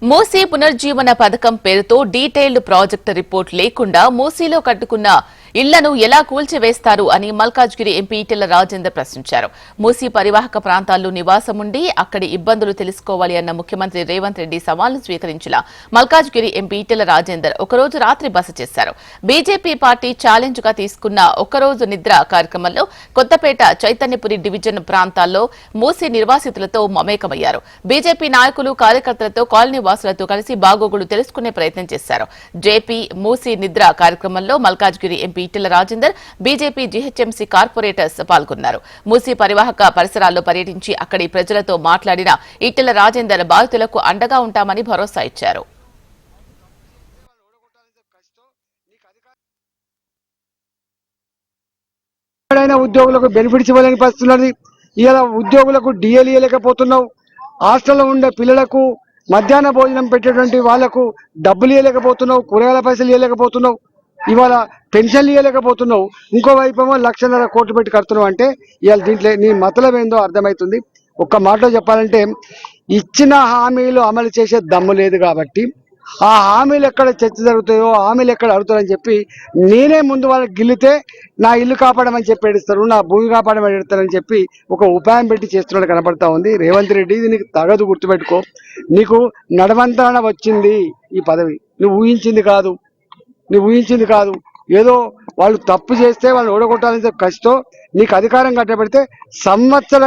మూసీ పునర్జీవన పథకం పేరుతో detailed project report లేకుండా మూసీలో కట్టుకున్న ఇళ్లను ఎలా కూల్చివేస్తారు అని మల్కాజ్గిరి ఎంపీ ఈటెల రాజేందర్ ప్రశ్నించారు. మూసీ పరివాహక ప్రాంతాల్లో నివాసముండి అక్కడి ఇబ్బందులు తెలుసుకోవాలి అన్న ముఖ్యమంత్రి రేవంత్ రెడ్డి సవాల్ను స్వీకరించిన మల్కాజ్గిరి ఎంపీ ఈటెల రాజేందర్ ఒకరోజు రాత్రి బస చేశారు. బీజేపీ పార్టీ ఛాలెంజ్ గా తీసుకున్న ఒకరోజు నిద్ర కార్యక్రమంలో కొత్తపేట చైతన్యపురి డివిజన్ ప్రాంతాల్లో మూసీ నిర్వాసితులతో మమేకమయ్యారు. బీజేపీ నాయకులు కార్యకర్తలతో కాలనీ వాసులతో కలిసి బాగోగులు తెలుసుకునే ప్రయత్నం చేశారు. జేపీ మూసీ నిద్ర కార్యక్రమంలో Malkajgiri MP Etela Rajender, BJP GHMC corporators పాల్గొన్నారు. మూసీ పరివాహక పరిసరాల్లో పర్యటించి అక్కడి ప్రజలతో మాట్లాడిన ఈటెల రాజేందర్ బాధితులకు అండగా ఉంటామని భరోసా ఇచ్చారు. ఉద్యోగులకు బెనిఫిట్స్ ఇవ్వాలని పరిస్థితున్నది. ఇలా ఉద్యోగులకు డిఎల్ ఇవ్వలేకపోతున్నావు. హాస్టల్లో ఉండే పిల్లలకు మధ్యాహ్న భోజనం పెట్టేటువంటి వాళ్లకు డబ్బులు ఇవ్వలేకపోతున్నావు, కూరగాయల పైసలు ఇవ్వలేకపోతున్నావు, ఇవాళ పెన్షన్లు ఇవ్వలేకపోతున్నావు. ఇంకోవైపు ఏమో 1,00,000 కోట్లు పెట్టి కడుతున్నావు. అంటే ఇవాళ దీంట్లో నీ మతలం ఏందో అర్థమవుతుంది. ఒక్క మాటలో చెప్పాలంటే ఇచ్చిన హామీలు అమలు చేసే దమ్ము లేదు కాబట్టి ఆ హామీలు ఎక్కడ చర్చ జరుగుతాయో, హామీలు ఎక్కడ అడుగుతారని చెప్పి నేనే ముందు వాళ్ళకి గిల్లితే నా ఇల్లు కాపాడమని చెప్పి ఏడుస్తారు, నా భూమి కాపాడమని ఏడుస్తారని చెప్పి ఒక ఉపాయం పెట్టి చేస్తున్నట్టు కనపడతా ఉంది. రేవంత్ రెడ్డి ఇది నీకు తగదు, గుర్తుపెట్టుకో. నీకు నడవంతరణ వచ్చింది ఈ పదవి, నువ్వు ఊహించింది కాదు. ఏదో వాళ్ళు తప్పు చేస్తే వాళ్ళు ఓడగొట్టాలని కసితో నీకు అధికారం కట్టబెడితే సంవత్సర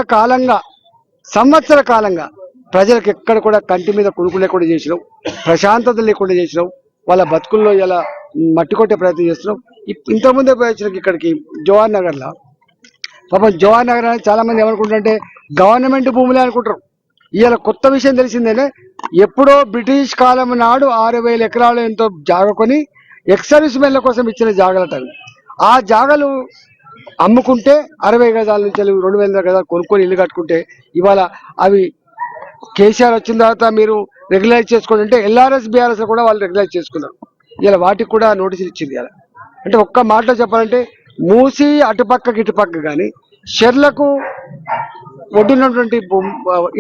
కాలంగా ప్రజలకు ఎక్కడ కూడా కంటి మీద కునుకు లేకుండా చేసినావు, ప్రశాంతత లేకుండా చేసినావు, వాళ్ళ బతుకుల్లో ఇలా మట్టి కొట్టే ప్రయత్నం చేస్తున్నావు. ఇంతకుముందే వచ్చిన ఇక్కడికి జవహర్ నగర్లో, పాపం జవహర్ నగర్ అనేది చాలా మంది ఏమనుకుంటారంటే గవర్నమెంట్ భూములే అనుకుంటారు. ఇవాళ కొత్త విషయం తెలిసిందేనే, ఎప్పుడో బ్రిటిష్ కాలం నాడు 6,000 ఎకరాలు ఎంతో జాగ కొని ఎక్సర్వీస్ మెన్ల కోసం ఇచ్చిన జాగలట. ఆ జాగలు అమ్ముకుంటే 60 గజాల నుంచి 2,000 గజాలు కొనుక్కొని ఇల్లు కట్టుకుంటే ఇవాళ అవి కేసీఆర్ వచ్చిన తర్వాత మీరు రెగ్యులైజ్ చేసుకోండి అంటే ఎల్ఆర్ఎస్ బీఆర్ఎస్ కూడా వాళ్ళు రెగ్యులైజ్ చేసుకున్నారు. ఇలా వాటికి కూడా నోటీసులు ఇచ్చింది. ఇలా అంటే ఒక్క మాటలో చెప్పాలంటే మూసి అటుపక్కకి ఇటుపక్క కానీ షెర్లకు ఒడ్డున్నటువంటి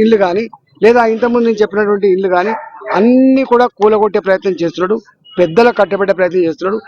ఇల్లు కానీ లేదా ఇంతకుముందు నేను చెప్పినటువంటి ఇల్లు కానీ అన్ని కూడా కూలగొట్టే ప్రయత్నం చేస్తున్నాడు, పెద్దలకు కట్టబెట్టే ప్రయత్నం చేస్తున్నాడు.